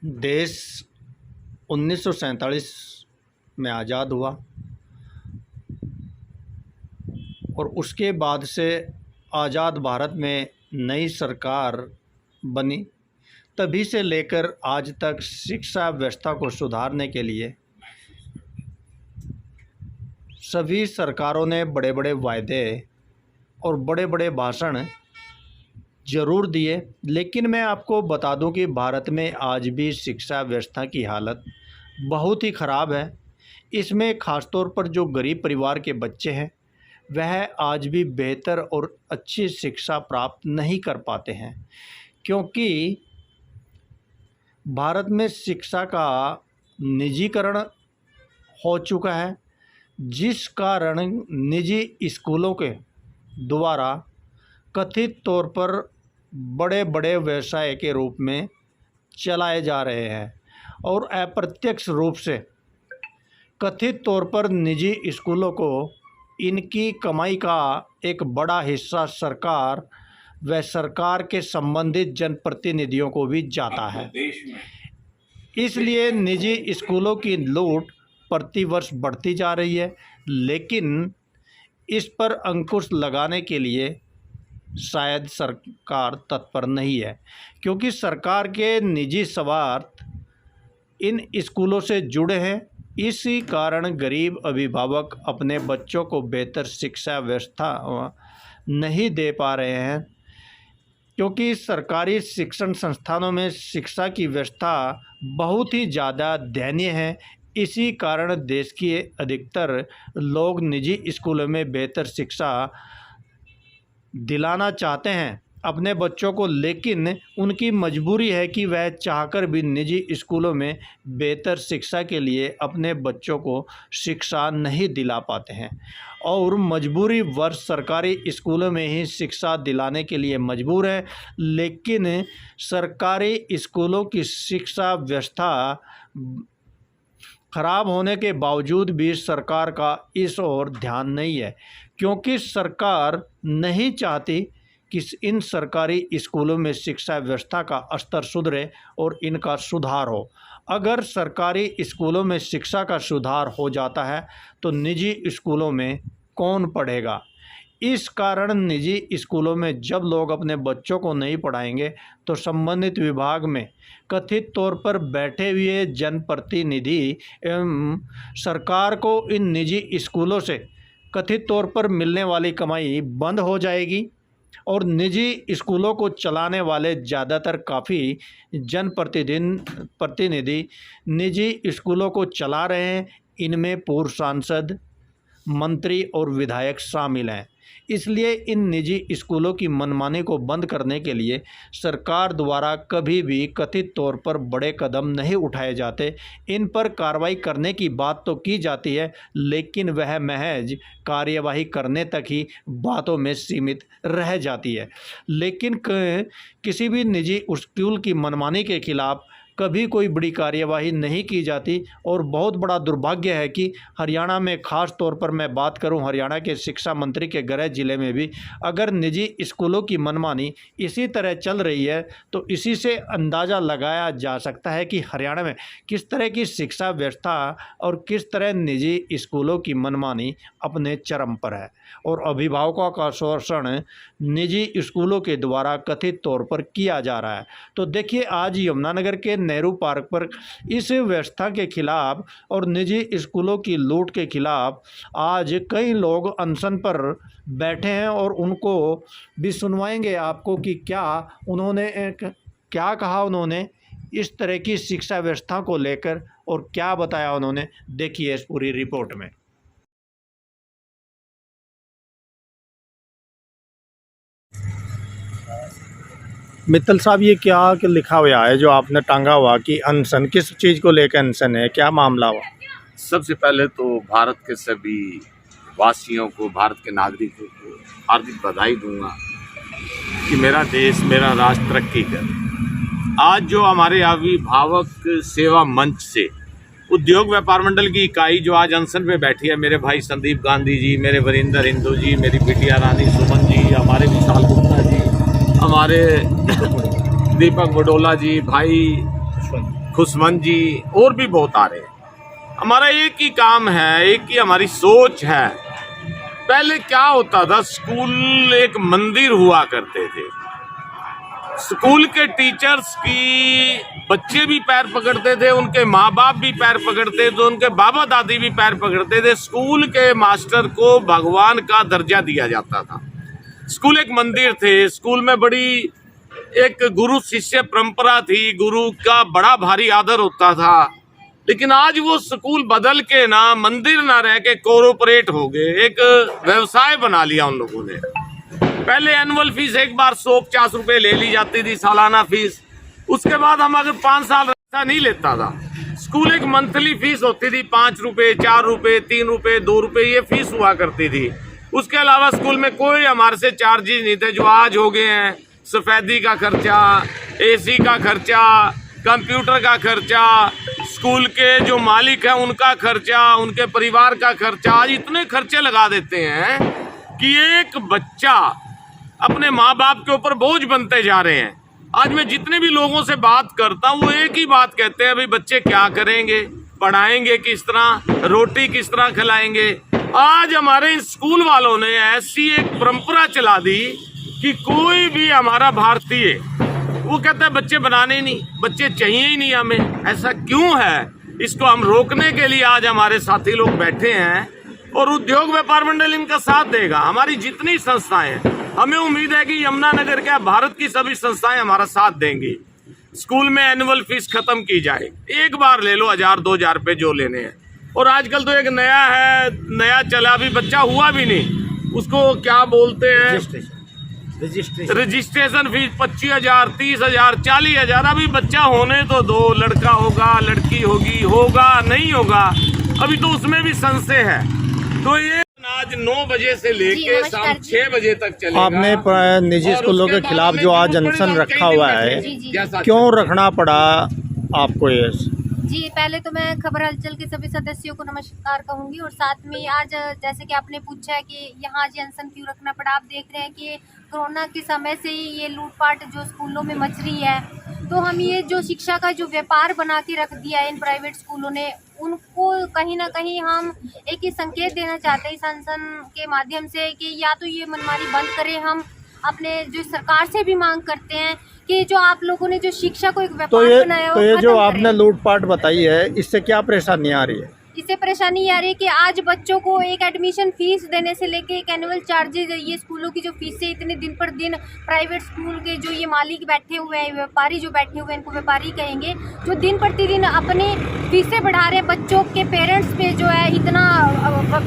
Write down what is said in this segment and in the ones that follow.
देश 1947 में आज़ाद हुआ और उसके बाद से आज़ाद भारत में नई सरकार बनी। तभी से लेकर आज तक शिक्षा व्यवस्था को सुधारने के लिए सभी सरकारों ने बड़े बड़े वायदे और बड़े बड़े भाषण ज़रूर दिए, लेकिन मैं आपको बता दूं कि भारत में आज भी शिक्षा व्यवस्था की हालत बहुत ही ख़राब है। इसमें ख़ास तौर पर जो गरीब परिवार के बच्चे हैं वह आज भी बेहतर और अच्छी शिक्षा प्राप्त नहीं कर पाते हैं, क्योंकि भारत में शिक्षा का निजीकरण हो चुका है, जिस कारण निजी स्कूलों के द्वारा कथित तौर पर बड़े बड़े व्यवसाय के रूप में चलाए जा रहे हैं और अप्रत्यक्ष रूप से कथित तौर पर निजी स्कूलों को इनकी कमाई का एक बड़ा हिस्सा सरकार व सरकार के संबंधित जनप्रतिनिधियों को भी जाता है। इसलिए निजी स्कूलों की लूट प्रतिवर्ष बढ़ती जा रही है, लेकिन इस पर अंकुश लगाने के लिए शायद सरकार तत्पर नहीं है, क्योंकि सरकार के निजी स्वार्थ इन स्कूलों से जुड़े हैं। इसी कारण गरीब अभिभावक अपने बच्चों को बेहतर शिक्षा व्यवस्था नहीं दे पा रहे हैं, क्योंकि सरकारी शिक्षण संस्थानों में शिक्षा की व्यवस्था बहुत ही ज़्यादा दयनीय है। इसी कारण देश के अधिकतर लोग निजी स्कूलों में बेहतर शिक्षा दिलाना चाहते हैं अपने बच्चों को, लेकिन उनकी मजबूरी है कि वह चाहकर भी निजी स्कूलों में बेहतर शिक्षा के लिए अपने बच्चों को शिक्षा नहीं दिला पाते हैं और मजबूरी वर्ष सरकारी स्कूलों में ही शिक्षा दिलाने के लिए मजबूर है। लेकिन सरकारी स्कूलों की शिक्षा व्यवस्था खराब होने के बावजूद भी सरकार का इस ओर ध्यान नहीं है, क्योंकि सरकार नहीं चाहती कि इन सरकारी स्कूलों में शिक्षा व्यवस्था का स्तर सुधरे और इनका सुधार हो। अगर सरकारी स्कूलों में शिक्षा का सुधार हो जाता है तो निजी स्कूलों में कौन पढ़ेगा। इस कारण निजी स्कूलों में जब लोग अपने बच्चों को नहीं पढ़ाएंगे तो संबंधित विभाग में कथित तौर पर बैठे हुए जनप्रतिनिधि एवं सरकार को इन निजी स्कूलों से कथित तौर पर मिलने वाली कमाई बंद हो जाएगी और निजी स्कूलों को चलाने वाले ज़्यादातर काफ़ी जनप्रतिनिधि निजी स्कूलों को चला रहे हैं। इनमें पूर्व सांसद, मंत्री और विधायक शामिल हैं। इसलिए इन निजी स्कूलों की मनमानी को बंद करने के लिए सरकार द्वारा कभी भी कथित तौर पर बड़े कदम नहीं उठाए जाते। इन पर कार्रवाई करने की बात तो की जाती है, लेकिन वह महज कार्यवाही करने तक ही बातों में सीमित रह जाती है। लेकिन किसी भी निजी स्कूल की मनमानी के खिलाफ कभी कोई बड़ी कार्यवाही नहीं की जाती और बहुत बड़ा दुर्भाग्य है कि हरियाणा में ख़ास तौर पर मैं बात करूं, हरियाणा के शिक्षा मंत्री के गृह जिले में भी अगर निजी स्कूलों की मनमानी इसी तरह चल रही है तो इसी से अंदाज़ा लगाया जा सकता है कि हरियाणा में किस तरह की शिक्षा व्यवस्था और किस तरह निजी स्कूलों की मनमानी अपने चरम पर है और अभिभावकों का शोषण निजी स्कूलों के द्वारा कथित तौर पर किया जा रहा है। तो देखिए, आज यमुनानगर के नेहरू पार्क पर इस व्यवस्था के खिलाफ और निजी स्कूलों की लूट के खिलाफ आज कई लोग अनशन पर बैठे हैं और उनको भी सुनवाएंगे आपको कि क्या कहा उन्होंने इस तरह की शिक्षा व्यवस्था को लेकर और क्या बताया उन्होंने। देखिए इस पूरी रिपोर्ट में। मित्तल साहब, ये क्या लिखा हुआ है जो आपने टांगा हुआ कि अनशन, किस चीज़ को लेकर अनशन है, क्या मामला हुआ? सबसे पहले तो भारत के सभी वासियों को, भारत के नागरिकों को हार्दिक बधाई दूंगा कि मेरा देश, मेरा राष्ट्र तरक्की करे। आज जो हमारे अभिभावक सेवा मंच से उद्योग व्यापार मंडल की इकाई जो आज अनशन पे बैठी है, मेरे भाई संदीप गांधी जी, मेरे वरिंदर हिंदू जी, मेरी बिटिया रानी सुमन जी, हमारे विशाल गुप्ता जी, हमारे दीपक बडोला जी, भाई खुशमन जी और भी बहुत आ रहे हैं। हमारा एक ही काम है, एक ही हमारी सोच है। पहले क्या होता था, स्कूल एक मंदिर हुआ करते थे। स्कूल के टीचर्स की बच्चे भी पैर पकड़ते थे, उनके माँ बाप भी पैर पकड़ते थे, उनके बाबा दादी भी पैर पकड़ते थे। स्कूल के मास्टर को भगवान का दर्जा दिया जाता था। स्कूल एक मंदिर थे। स्कूल में बड़ी एक गुरु शिष्य परंपरा थी, गुरु का बड़ा भारी आदर होता था। लेकिन आज वो स्कूल बदल के ना मंदिर ना रह के कॉर्पोरेट हो गए, एक व्यवसाय बना लिया उन लोगों ने। पहले एनुअल फीस एक बार 150 रुपए ले ली जाती थी, सालाना फीस। उसके बाद हम अगर 5 साल ऐसा नहीं लेता था। स्कूल एक मंथली फीस होती थी, 5 रुपए, 4 रुपए, 3 रुपए, 2 रुपए ये फीस हुआ करती थी। उसके अलावा स्कूल में कोई हमारे से चार्जेस नहीं थे, जो आज हो गए हैं। सफेदी का खर्चा, एसी का खर्चा, कंप्यूटर का खर्चा, स्कूल के जो मालिक हैं उनका खर्चा, उनके परिवार का खर्चा। आज इतने खर्चे लगा देते हैं कि एक बच्चा अपने माँ बाप के ऊपर बोझ बनते जा रहे हैं। आज मैं जितने भी लोगों से बात करता हूँ वो एक ही बात कहते हैं, भाई बच्चे क्या करेंगे, पढ़ाएंगे किस तरह, रोटी किस तरह खिलाएंगे। आज हमारे स्कूल वालों ने ऐसी एक परंपरा चला दी कि कोई भी हमारा भारतीय वो कहता है बच्चे बनाने नहीं, बच्चे चाहिए ही नहीं हमें। ऐसा क्यों है? इसको हम रोकने के लिए आज हमारे साथी लोग बैठे हैं और उद्योग व्यापार मंडल इनका साथ देगा। हमारी जितनी संस्थाएं हैं, हमें उम्मीद है कि यमुनानगर क्या भारत की सभी संस्थाएं हमारा साथ देंगी। स्कूल में एनुअल फीस खत्म की जाए, एक बार ले लो 1000-2000 रुपए जो लेने हैं। और आजकल तो एक नया है, नया चला, अभी बच्चा हुआ भी नहीं, उसको क्या बोलते हैं, रजिस्ट्रेशन फीस 25,000, 30,000, 40,000। अभी बच्चा होने तो दो, लड़का होगा, लड़की होगी, होगा नहीं होगा, अभी तो उसमें भी संशय है। तो ये आज 9 बजे से लेके शाम 6 बजे तक चलेगा। आपने निजी स्कूलों के खिलाफ जो आज अनशन रखा हुआ है, क्यों रखना पड़ा आपको ये? जी, पहले तो मैं खबर हलचल के सभी सदस्यों को नमस्कार कहूंगी और साथ में आज जैसे कि आपने पूछा है कि यहाँ आज अनशन क्यों रखना पड़ा। आप देख रहे हैं कि कोरोना के समय से ही ये लूटपाट जो स्कूलों में मच रही है, तो हम ये जो शिक्षा का जो व्यापार बना के रख दिया है इन प्राइवेट स्कूलों ने, उनको कहीं ना कहीं हम एक ही संकेत देना चाहते हैं इस अनशन के माध्यम से कि या तो ये मनमानी बंद करें। हम अपने जो सरकार से भी मांग करते हैं कि जो आप लोगों ने जो शिक्षा को एक व्यापार बनाया, तो ये जो आपने लूटपाट बताई है, इससे क्या परेशानी आ रही है? इससे परेशानी आ रही है कि आज बच्चों को एक एडमिशन फीस देने से लेके एक एनुअल चार्जेज, ये स्कूलों की जो फीसें इतने दिन पर दिन प्राइवेट स्कूल के जो ये मालिक बैठे हुए हैं, व्यापारी जो बैठे हुए हैं, इनको व्यापारी कहेंगे, जो दिन प्रतिदिन अपनी फीसें बढ़ा रहे हैं। बच्चों के पेरेंट्स पे जो है इतना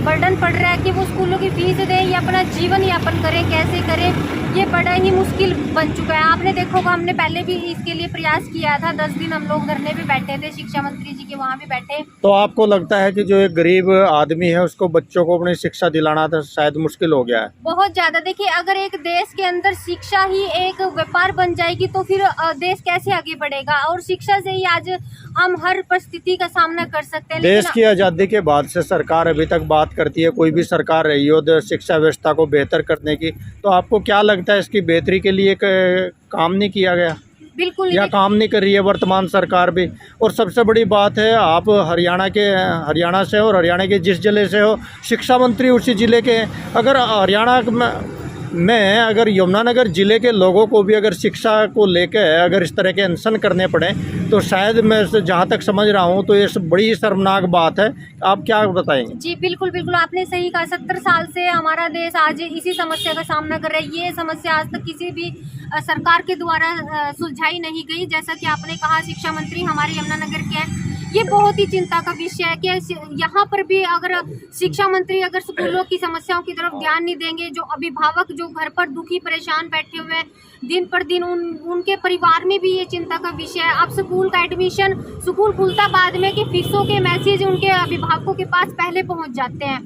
बर्डन पड़ रहा है कि वो स्कूलों की फीस दें या अपना जीवन यापन करें, कैसे करें, ये बड़ा ही मुश्किल बन चुका है। आपने देखा होगा, हमने पहले भी इसके लिए प्रयास किया था। 10 दिन हम लोग धरने पे बैठे थे, शिक्षा मंत्री जी के वहाँ भी बैठे। तो आपको लगता है कि जो एक गरीब आदमी है उसको बच्चों को अपनी शिक्षा दिलाना तो शायद मुश्किल हो गया है? बहुत ज्यादा। देखिए, अगर एक देश के अंदर शिक्षा ही एक व्यापार बन जाएगी तो फिर देश कैसे आगे बढ़ेगा? और शिक्षा से ही आज हम हर परिस्थिति का सामना कर सकते हैं। देश की आज़ादी के बाद से सरकार अभी तक बात करती है, कोई भी सरकार रही हो, शिक्षा व्यवस्था को बेहतर करने की, तो आपको क्या लगता है इसकी बेहतरी के लिए काम नहीं किया गया? बिल्कुल, या काम नहीं कर रही है वर्तमान सरकार भी? और सबसे बड़ी बात है, आप हरियाणा से हो और हरियाणा के जिस जिले से हो, शिक्षा मंत्री उसी जिले के हैं। अगर हरियाणा में अगर यमुनानगर जिले के लोगों को भी अगर शिक्षा को लेकर अगर इस तरह के अनशन करने पड़े तो शायद मैं जहाँ तक समझ रहा हूँ तो ये बड़ी शर्मनाक बात है। आप क्या बताएंगे? जी बिल्कुल बिल्कुल, आपने सही कहा। 70 साल से हमारा देश आज इसी समस्या का सामना कर रहा है। ये समस्या आज तक किसी भी सरकार के द्वारा सुलझाई नहीं गई। जैसा कि आपने कहा, शिक्षा मंत्री हमारे यमुनानगर के हैं। ये बहुत ही चिंता का विषय है कि यहाँ पर भी अगर शिक्षा मंत्री अगर स्कूलों की समस्याओं की तरफ ध्यान नहीं देंगे, जो अभिभावक जो घर पर दुखी परेशान बैठे हुए हैं दिन पर दिन, उनके परिवार में भी ये चिंता का विषय है। अब स्कूल का एडमिशन, स्कूल खुलता बाद में कि फीसों के मैसेज उनके अभिभावकों के पास पहले पहुँच जाते हैं।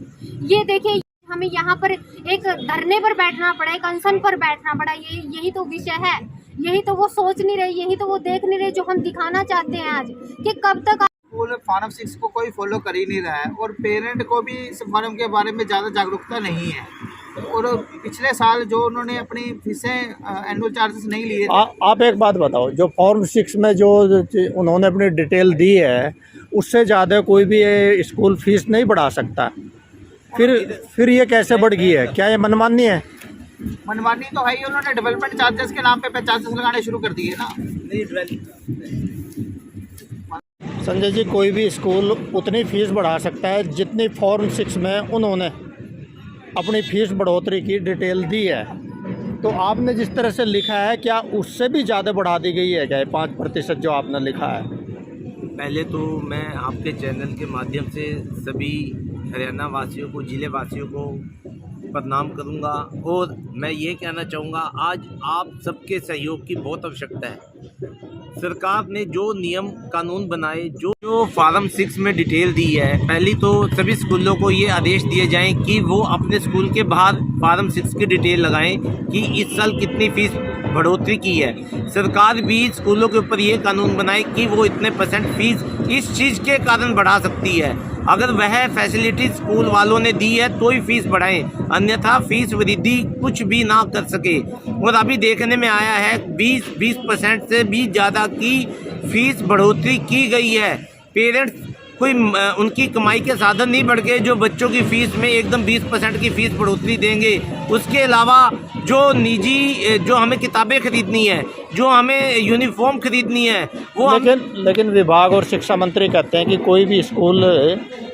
ये देखिए, हमें यहाँ पर एक धरने पर बैठना पड़ा, एक अनशन पर बैठना पड़ा। यही तो विषय है, यही तो वो सोच नहीं रहे, यही तो वो देख नहीं रहे जो हम दिखाना चाहते हैं आज, कि कब तक स्कूल फॉर्म 6 को कोई फॉलो कर ही नहीं रहा है और पेरेंट को भी इस फॉर्म के बारे में ज़्यादा जागरूकता नहीं है। और पिछले साल जो उन्होंने अपनी फीसें एनुअल चार्जेस नहीं लिए थे। आप एक बात बताओ, जो फॉर्म 6 में जो उन्होंने अपनी डिटेल दी है उससे ज़्यादा कोई भी ये स्कूल फीस नहीं बढ़ा सकता, फिर ये कैसे बढ़ गई है? क्या ये मनमानी है? मनमानी तो है ही, उन्होंने डेवलपमेंट चार्जेस के नाम पे चार्जेस लगाने शुरू कर दिए ना। संजय जी, कोई भी स्कूल उतनी फ़ीस बढ़ा सकता है जितनी फॉर्म 6 में उन्होंने अपनी फ़ीस बढ़ोतरी की डिटेल दी है। तो आपने जिस तरह से लिखा है, क्या उससे भी ज़्यादा बढ़ा दी गई है क्या 5% जो आपने लिखा है? पहले तो मैं आपके चैनल के माध्यम से सभी हरियाणा वासियों को, ज़िले वासियों को प्रणाम करूंगा और मैं ये कहना चाहूँगा, आज आप सबके सहयोग की बहुत आवश्यकता है। सरकार ने जो नियम कानून बनाए, जो फार्म 6 में डिटेल दी है, पहली तो सभी स्कूलों को ये आदेश दिए जाएं कि वो अपने स्कूल के बाहर फार्म 6 की डिटेल लगाएं कि इस साल कितनी फीस बढ़ोतरी की है। सरकार भी स्कूलों के ऊपर ये कानून बनाए कि वो इतने % फीस इस चीज़ के कारण बढ़ा सकती है। अगर वह फैसिलिटी स्कूल वालों ने दी है तो ही फीस बढ़ाएं, अन्यथा फीस वृद्धि कुछ भी ना कर सके। और अभी देखने में आया है 20% से भी ज़्यादा की फीस बढ़ोतरी की गई है। पेरेंट्स कोई उनकी कमाई के साधन नहीं बढ़ गए जो बच्चों की फ़ीस में एकदम 20% की फ़ीस बढ़ोतरी देंगे। उसके अलावा जो निजी, जो हमें किताबें खरीदनी है, जो हमें यूनिफॉर्म खरीदनी है, वो लेकिन विभाग और शिक्षा मंत्री कहते हैं कि कोई भी स्कूल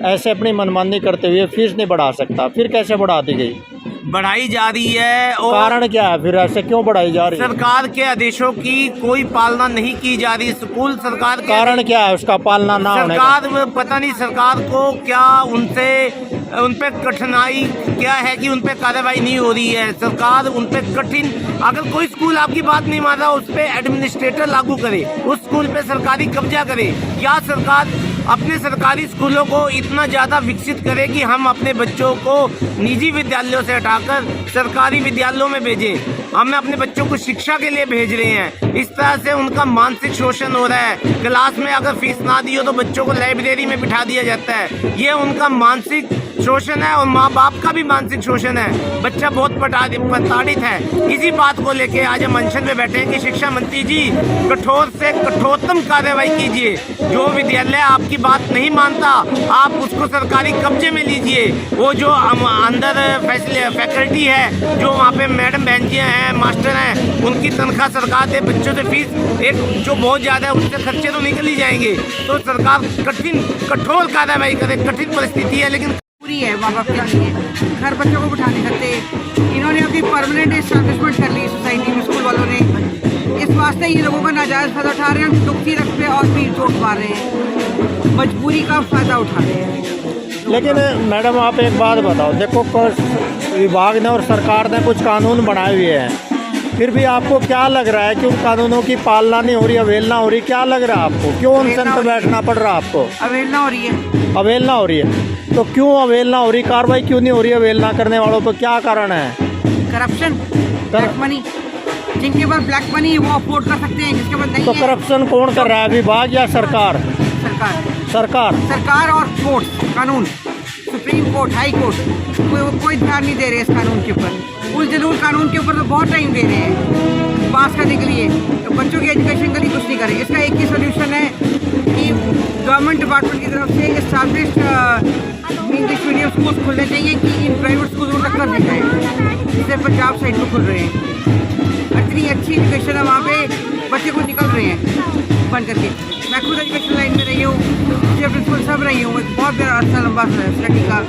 ऐसे अपनी मनमानी करते हुए फीस नहीं बढ़ा सकता। फिर कैसे बढ़ा दी गई? बढ़ाई जा रही है। और कारण क्या है फिर, ऐसे क्यों बढ़ाई जा रही है? सरकार के आदेशों की कोई पालना नहीं की जा रही। स्कूल सरकार के कारण क्या है उसका पालना ना होने का? सरकार, पता नहीं सरकार को क्या उन पे कठिनाई क्या है कि उन पे कार्रवाई नहीं हो रही है। सरकार उन पे कठिन, अगर कोई स्कूल आपकी बात नहीं मान रहा, उस पे एडमिनिस्ट्रेटर लागू करे, उस स्कूल पे सरकारी कब्जा करे। क्या सरकार अपने सरकारी स्कूलों को इतना ज़्यादा विकसित करे कि हम अपने बच्चों को निजी विद्यालयों से हटाकर सरकारी विद्यालयों में भेजें? हम अपने बच्चों को शिक्षा के लिए भेज रहे हैं। इस तरह से उनका मानसिक शोषण हो रहा है। क्लास में अगर फीस ना दी हो तो बच्चों को लाइब्रेरी में बिठा दिया जाता है। ये उनका मानसिक शोषण है और माँ बाप का भी मानसिक शोषण है। बच्चा बहुत प्रताड़ित है। इसी बात को लेके आज हम अनशन में बैठे हैं कि शिक्षा मंत्री जी, कठोर से कठोरतम कार्रवाई कीजिए। जो विद्यालय आपकी बात नहीं मानता, आप उसको सरकारी कब्जे में लीजिए। वो जो अंदर फैकल्टी है, जो वहाँ पे मैडम बहन जी हैं, मास्टर हैं, उनकी तनख्वाह सरकार दे, बच्चों से फीस एक जो बहुत ज़्यादा है उससे खर्चे तो निकल ही जाएंगे। तो सरकार कठोर कार्रवाई करे। कठिन परिस्थिति है लेकिन पूरी है माँ बाप के लिए, घर बच्चों को बिठा नहीं सकते। इन्होंने अपनी परमानेंट एस्टैब्लिशमेंट कर ली सोसाइटी में, स्कूल वालों ने। इस वास्ते ये लोगों का नाजायज़ फायदा उठा रहे हैं, दुखी रख पे और भी चोट मार रहे हैं, मजबूरी का फायदा उठा रहे हैं। लेकिन मैडम आप एक बात बताओ, देखो विभाग ने और सरकार ने कुछ कानून बनाए हुए हैं, फिर भी आपको क्या लग रहा है कि उन कानूनों की पालना नहीं हो रही, अवहेलना हो रही? क्या लग रहा है आपको? क्यों अनशन पर बैठना पड़ रहा है आपको? अवहेलना हो रही है। अवहेलना हो रही है तो क्यों अवहेलना हो रही? कार्रवाई क्यों नहीं हो रही अवहेलना करने वालों पर? क्या कारण है? Corruption, black money. जिनके पास ब्लैक मनी वो अफोर्ड कर सकते हैं, जिसके पास नहीं तो है। करप्शन कौन कर रहा है, विभाग या सरकार? सरकार और कोर्ट, कानून, सुप्रीम कोर्ट, हाई कोर्ट, कोई ध्यान नहीं दे रहे इस कानून के ऊपर। उल जलूल कानून के ऊपर तो बहुत टाइम दे रहे हैं पास करने के लिए, तो बच्चों की एजुकेशन के लिए कुछ नहीं करें। इसका एक ही सोल्यूशन है कि गवर्नमेंट डिपार्टमेंट की तरफ से एस्टैब्लिश्ड इंग्लिश मीडियम स्कूल खुलने चाहिए कि इन प्राइवेट स्कूल को टक्कर दी जाए, जैसे पंजाब साइड में खुल रहे हैं। इतनी अच्छी एजुकेशन है वहाँ पे, बच्चे को निकल रहे हैं बन करके। मैं खुद एजुकेशन लाइन में रही हूँ, प्रिंसिपल सब रही हूँ, बहुत अच्छा लंबा स्टडी का।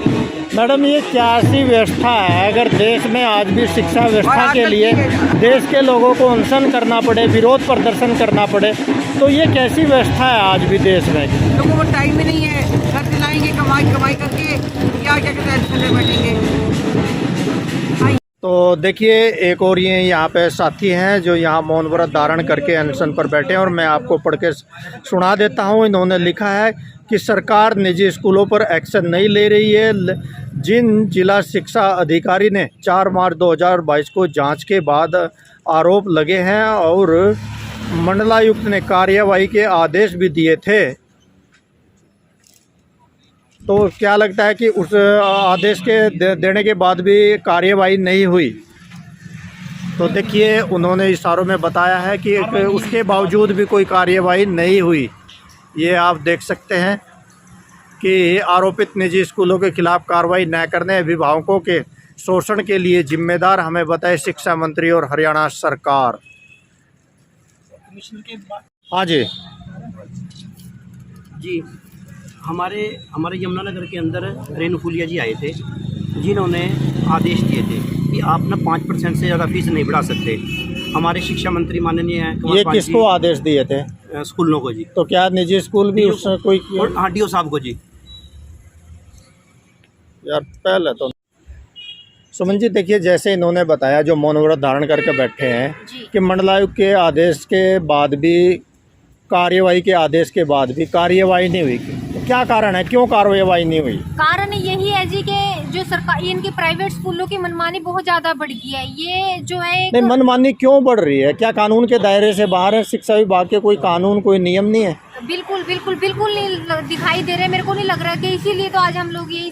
मैडम ये क्या ऐसी व्यवस्था है, अगर देश में आज भी शिक्षा व्यवस्था के लिए देश के लोगों को अनशन करना पड़े, विरोध प्रदर्शन करना पड़े, तो ये कैसी व्यवस्था है आज भी देश में? लोगों को टाइम ही नहीं है, घर चलाएंगे कमाई करके, क्या कहते हैं बैठेंगे। तो देखिए, एक और ये यहाँ पे साथी हैं जो यहाँ मौन व्रत धारण करके अनशन पर बैठे हैं, और मैं आपको पढ़ के सुना देता हूँ। इन्होंने लिखा है कि सरकार निजी स्कूलों पर एक्शन नहीं ले रही है। जिन जिला शिक्षा अधिकारी ने 4 मार्च 2022 को जांच के बाद आरोप लगे हैं और मंडलायुक्त ने कार्यवाही के आदेश भी दिए थे, तो क्या लगता है कि उस आदेश के देने के बाद भी कार्यवाही नहीं हुई? तो देखिए, उन्होंने इशारों में बताया है कि उसके बावजूद भी कोई कार्यवाही नहीं हुई। ये आप देख सकते हैं कि आरोपित निजी स्कूलों के खिलाफ कार्रवाई न करने, अभिभावकों के शोषण के लिए जिम्मेदार हमें बताए शिक्षा मंत्री और हरियाणा सरकार। हाँ जी जी, हमारे यमुनानगर के अंदर रेणु फूलिया जी आए थे, जिन्होंने आदेश दिए थे कि आप ना 5% से ज़्यादा फीस नहीं बढ़ा सकते। हमारे शिक्षा मंत्री माननीय ये किसको आदेश दिए थे? स्कूलों को जी। तो क्या निजी स्कूल भी उसमें कोई? हाँ, DO साहब को जी। यार पहले तो सुमन जी, देखिए जैसे इन्होंने बताया, जो मौन व्रत धारण करके बैठे हैं, कि मंडलायुक्त के आदेश के बाद भी, कार्यवाही के आदेश के बाद भी कार्यवाही नहीं हुई। तो क्या कारण है, क्यों कार्यवाही नहीं हुई? कारण यही है जी कि जो सरकार, इनके प्राइवेट स्कूलों की मनमानी बहुत ज्यादा बढ़ गई है। ये जो है नहीं, मनमानी क्यों बढ़ रही है? क्या कानून के दायरे से बाहर है? शिक्षा विभाग के कोई कानून, कोई नियम नहीं है? बिल्कुल बिल्कुल बिल्कुल नहीं दिखाई दे रहे। मेरे को नहीं लग रहा कि इसीलिए तो आज हम लोग यही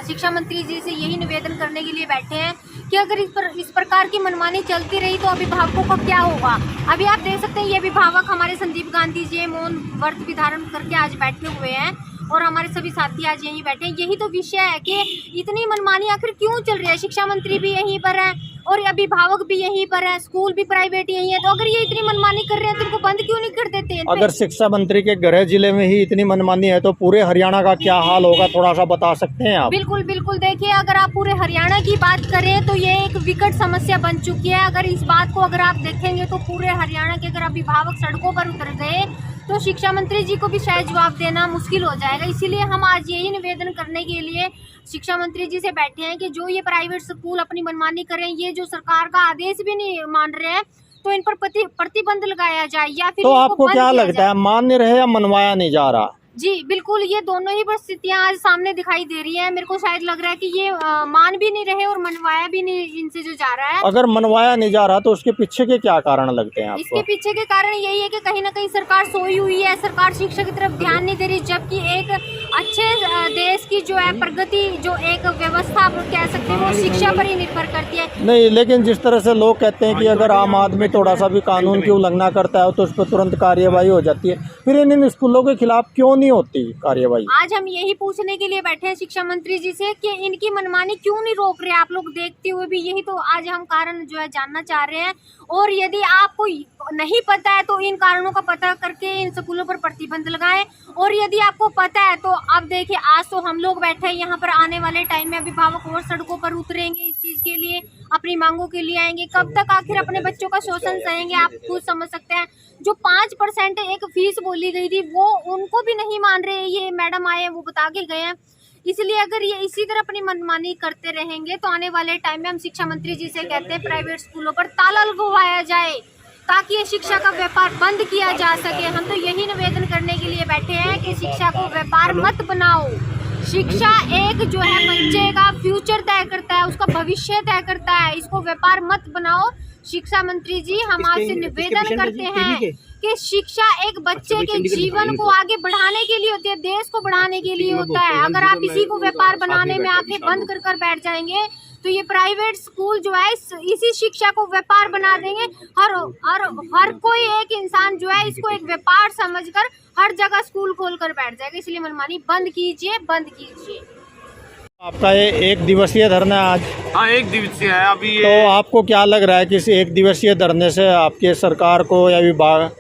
शिक्षा मंत्री जी से यही निवेदन करने के लिए बैठे हैं कि अगर इस प्रकार की मनमानी चलती रही तो अभिभावकों का क्या होगा। अभी आप देख सकते हैं, ये अभिभावक हमारे संदीप गांधी जी मौन व्रत भी धारण करके आज बैठे हुए हैं और हमारे सभी साथी आज यहीं बैठे हैं। यही तो विषय है कि इतनी मनमानी आखिर क्यों चल रही है। शिक्षा मंत्री भी यहीं पर है और अभिभावक भी यहीं पर है, स्कूल भी प्राइवेट यहीं है। तो अगर ये इतनी मनमानी कर रहे हैं तो इनको बंद क्यों नहीं कर देते? अगर शिक्षा मंत्री के गृह जिले में ही इतनी मनमानी है तो पूरे हरियाणा का क्या हाल होगा, थोड़ा सा बता सकते हैं आप? बिल्कुल बिल्कुल, देखिए अगर आप पूरे हरियाणा की बात करें तो ये एक विकट समस्या बन चुकी है। अगर इस बात को अगर आप देखेंगे तो पूरे हरियाणा के अगर अभिभावक सड़कों पर उतर गए तो शिक्षा मंत्री जी को भी शायद जवाब देना मुश्किल हो जाएगा। इसीलिए हम आज यही निवेदन करने के लिए शिक्षा मंत्री जी से बैठे हैं कि जो ये प्राइवेट स्कूल अपनी मनमानी करें, ये जो सरकार का आदेश भी नहीं मान रहे हैं, तो इन पर प्रतिबंध लगाया जाए या फिर तो आपको क्या लगता है, मान्य रहे या मनवाया नहीं जा रहा? जी बिल्कुल, ये दोनों ही परिस्थितियां आज सामने दिखाई दे रही है। मेरे को शायद लग रहा है कि ये मान भी नहीं रहे और मनवाया भी नहीं इनसे जो जा रहा है। अगर मनवाया नहीं जा रहा तो उसके पीछे के क्या कारण लगते हैं आपको? इसके पीछे के कारण यही है कि कहीं ना कहीं सरकार सोई हुई है, सरकार शिक्षा की तरफ ध्यान नहीं दे रही, जबकि एक अच्छे देश की जो है प्रगति, जो एक व्यवस्था आप कह सकते हैं, वो शिक्षा पर ही निर्भर करती है। नहीं, लेकिन जिस तरह से लोग कहते हैं कि अगर आम आदमी थोड़ा सा भी कानून की उल्लंघना करता है तो उस पर तुरंत कार्यवाही हो जाती है, फिर इन स्कूलों के खिलाफ क्यों नहीं होती कार्यवाही? आज हम यही पूछने के लिए बैठे हैं शिक्षा मंत्री जी से कि इनकी मनमानी क्यों नहीं रोक रहे आप लोग देखते हुए भी। यही तो आज हम कारण जो है जानना चाह रहे हैं। और यदि आपको नहीं पता है तो इन कारणों का पता करके इन स्कूलों पर प्रतिबंध लगाएं। और यदि आपको पता है तो अब देखिए, आज तो हम लोग बैठे हैं यहाँ पर, आने वाले टाइम में अभिभावक और सड़कों पर उतरेंगे, इस चीज के लिए अपनी मांगों के लिए आएंगे। कब तक आखिर अपने बच्चों का शोषण सहेंगे? आप खुद समझ सकते हैं। जो 5% एक फीस बोली गई थी वो उनको भी नहीं मान रहे, ये मैडम आए वो बता के गए हैं। इसलिए अगर ये इसी तरह अपनी मनमानी करते रहेंगे तो आने वाले टाइम में हम शिक्षा मंत्री जी से कहते हैं प्राइवेट स्कूलों पर ताला लगवाया जाए ताकि ये शिक्षा का व्यापार बंद किया जा सके। हम तो यही निवेदन करने के लिए बैठे हैं कि शिक्षा को व्यापार मत बनाओ। शिक्षा एक जो है बच्चे का फ्यूचर तय करता है, उसका भविष्य तय करता है, इसको व्यापार मत बनाओ। शिक्षा मंत्री जी, हम आपसे निवेदन करते हैं कि शिक्षा एक बच्चे के जीवन को आगे बढ़ाने के लिए होती है, देश को बढ़ाने के लिए होता है। अगर आप इसी को व्यापार बनाने में आंखें बंद कर बैठ जाएंगे तो ये प्राइवेट स्कूल जो है इसी शिक्षा को व्यापार बना देंगे। हर कोई एक इंसान जो है इसको एक व्यापार समझकर हर जगह स्कूल खोल कर बैठ जाएगा। इसलिए मनमानी बंद कीजिए, बंद कीजिए। आपका ये 1 दिवसीय धरना आज? हाँ, 1 दिवसीय है अभी ये। तो आपको क्या लग रहा है कि इस 1 दिवसीय धरने से आपके सरकार को या विभाग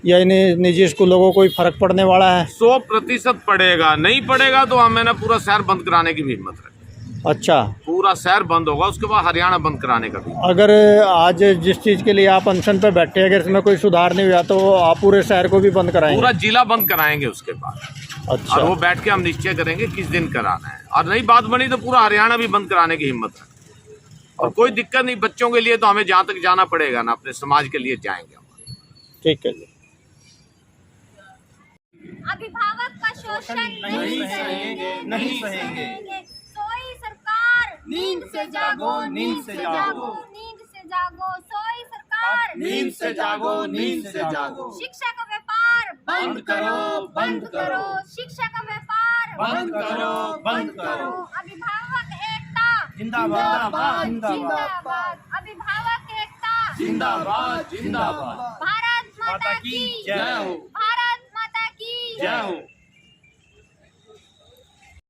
या निजी स्कूलों को कोई फर्क पड़ने वाला है? 100% पड़ेगा। नहीं पड़ेगा तो मैंने पूरा शहर बंद कराने की भी हिम्मत रखी। अच्छा, पूरा शहर बंद होगा, उसके बाद हरियाणा बंद कराने का भी। अगर आज जिस चीज़ के लिए आप अनशन पे बैठे हैं, अगर इसमें कोई सुधार नहीं हुआ तो आप पूरे शहर को भी बंद कराएंगे? पूरा जिला बंद कराएंगे उसके बाद। अच्छा, और वो बैठ के हम निश्चय करेंगे किस दिन कराना है, और नहीं बात बनी तो पूरा हरियाणा भी बंद कराने की हिम्मत है। और कोई दिक्कत नहीं, बच्चों के लिए तो हमें जहाँ तक जाना पड़ेगा ना, अपने समाज के लिए जाएंगे। ठीक है जी। अभिभावक का शोषण नहीं सहेंगे, नहीं सहेंगे। सोई सरकार नींद से जागो, नींद से जागो, नींद से जागो। सोई सरकार नींद से जागो, नींद से जागो। शिक्षा का व्यापार बंद करो, बंद करो। शिक्षा का व्यापार बंद करो, बंद करो। अभिभावक एकता जिंदाबाद, जिंदाबाद। अभिभावक एकता जिंदाबाद, जिंदाबाद। भारत माता की जय हो। भारत माता की जय हो।